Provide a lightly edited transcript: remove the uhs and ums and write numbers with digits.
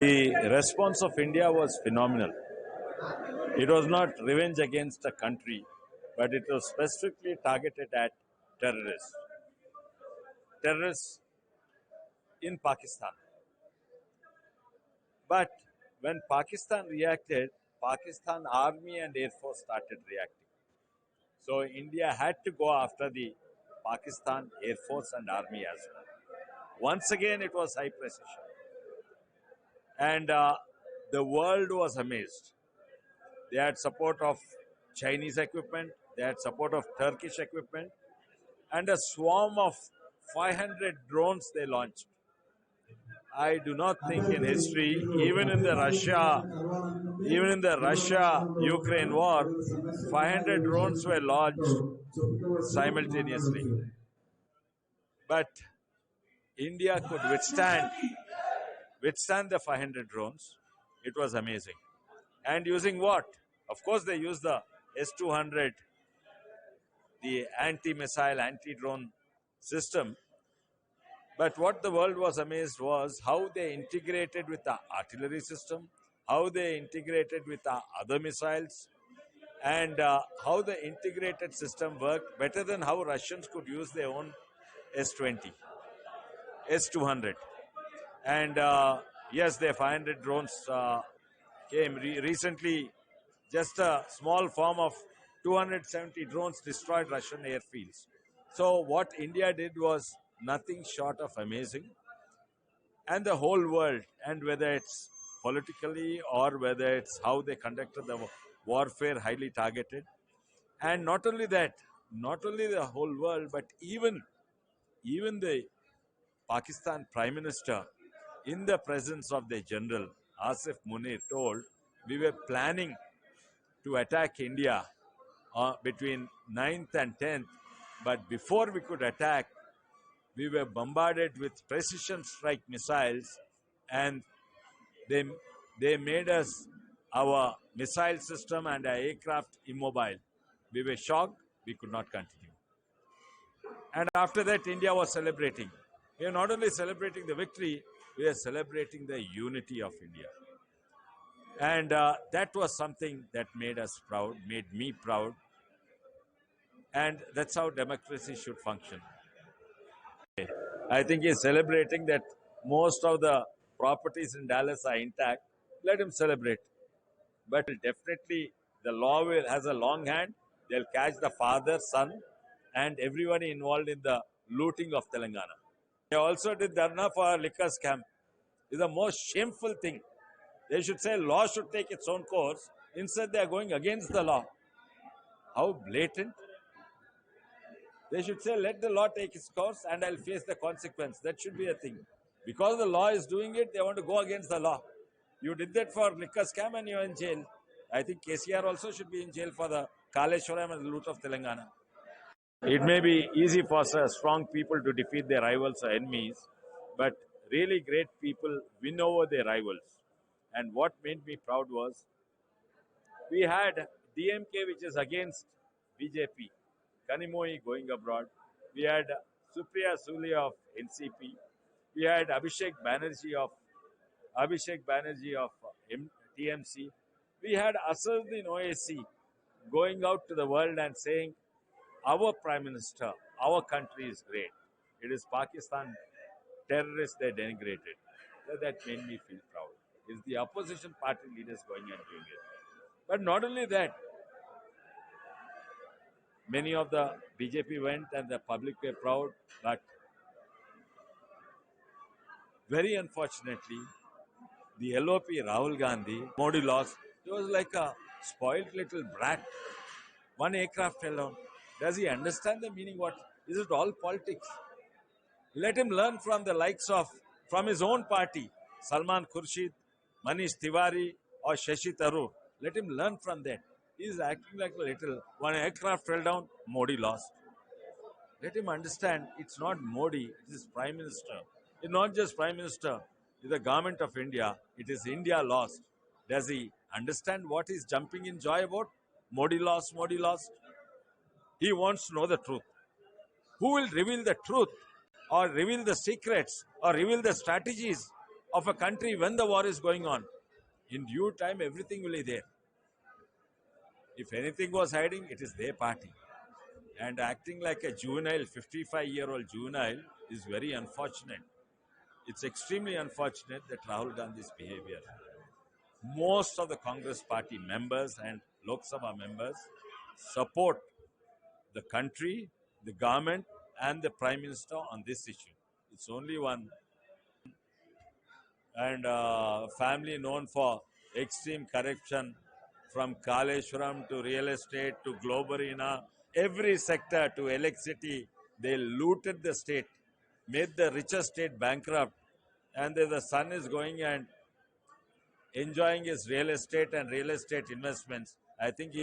The response of India was phenomenal. It was not revenge against a country, but it was specifically targeted at terrorists. Terrorists in Pakistan. But when Pakistan reacted, Pakistan Army and Air Force started reacting. So India had to go after the Pakistan Air Force and Army as well. Once again, it was high precision. And the world was amazed. They had support of Chinese equipment, they had support of Turkish equipment, and a swarm of 500 drones they launched. I do not think in history, even in the Russia-Ukraine war, 500 drones were launched simultaneously. But India could withstand the 500 drones. It was amazing. And using what? Of course, they used the S-200, the anti-missile, anti-drone system. But what the world was amazed was how they integrated with the artillery system, how they integrated with the other missiles, and how the integrated system worked better than how Russians could use their own S-20, S-200. And yes, their 500 drones came recently. Just a small form of 270 drones destroyed Russian airfields. So what India did was nothing short of amazing. And the whole world, and whether it's politically or whether it's how they conducted the warfare, highly targeted. And not only that, not only the whole world, but even the Pakistan Prime Minister, in the presence of the General Asif Munir, told we were planning to attack India between 9th and 10th, but before we could attack, we were bombarded with precision strike missiles, and they, they made us, our missile system and our aircraft, immobile. We were shocked, we could not continue. And after that, India was celebrating. We are not only celebrating the victory, we are celebrating the unity of India. And that was something that made us proud, made me proud. And that's how democracy should function. I think he's celebrating that most of the properties in Dallas are intact. Let him celebrate. But definitely, the law has a long hand. They'll catch the father, son, and everybody involved in the looting of Telangana. They also did dharna for liquor scam. It's the most shameful thing. They should say law should take its own course. Instead, they are going against the law. How blatant. They should say, let the law take its course and I'll face the consequence. That should be a thing. Because the law is doing it, they want to go against the law. You did that for liquor scam and you're in jail. I think KCR also should be in jail for the Kaleshwaram and the loot of Telangana. It may be easy for strong people to defeat their rivals or enemies, but really great people win over their rivals. And what made me proud was we had DMK, which is against BJP, Kanimoyi going abroad. We had Supriya Sule of NCP. We had Abhishek Banerjee of TMC. We had Asaduddin Owaisi going out to the world and saying, our Prime Minister, our country is great. It is Pakistan terrorists they denigrated. That made me feel proud. It's the opposition party leaders going and doing it. But not only that, many of the BJP went and the public were proud, but very unfortunately, the LOP Rahul Gandhi, Modi lost. He was like a spoiled little brat. One aircraft fell down. Does he understand the meaning? What is it? All politics. Let him learn from the likes of from his own party, Salman Khurshid, Manish Tiwari, or Shashi Tharoor. Let him learn from that. He is acting like a little. One aircraft fell down, Modi lost. Let him understand it's not Modi, it is Prime Minister. It's not just Prime Minister, it's the government of India. It is India lost. Does he understand what he's jumping in joy about? Modi lost, Modi lost. He wants to know the truth. Who will reveal the truth or reveal the secrets or reveal the strategies of a country when the war is going on. In due time, everything will be there. If anything was hiding, it is their party. And acting like a juvenile, 55-year-old juvenile, is very unfortunate. It's extremely unfortunate that Rahul Gandhi's behavior. Most of the Congress party members and Lok Sabha members support the country, the government, and the Prime Minister on this issue. It's only one. And family known for extreme corruption from Kaleshwaram to real estate to Globarina, every sector to electricity, they looted the state, made the richest state bankrupt, and then the son is going and enjoying his real estate and real estate investments. I think he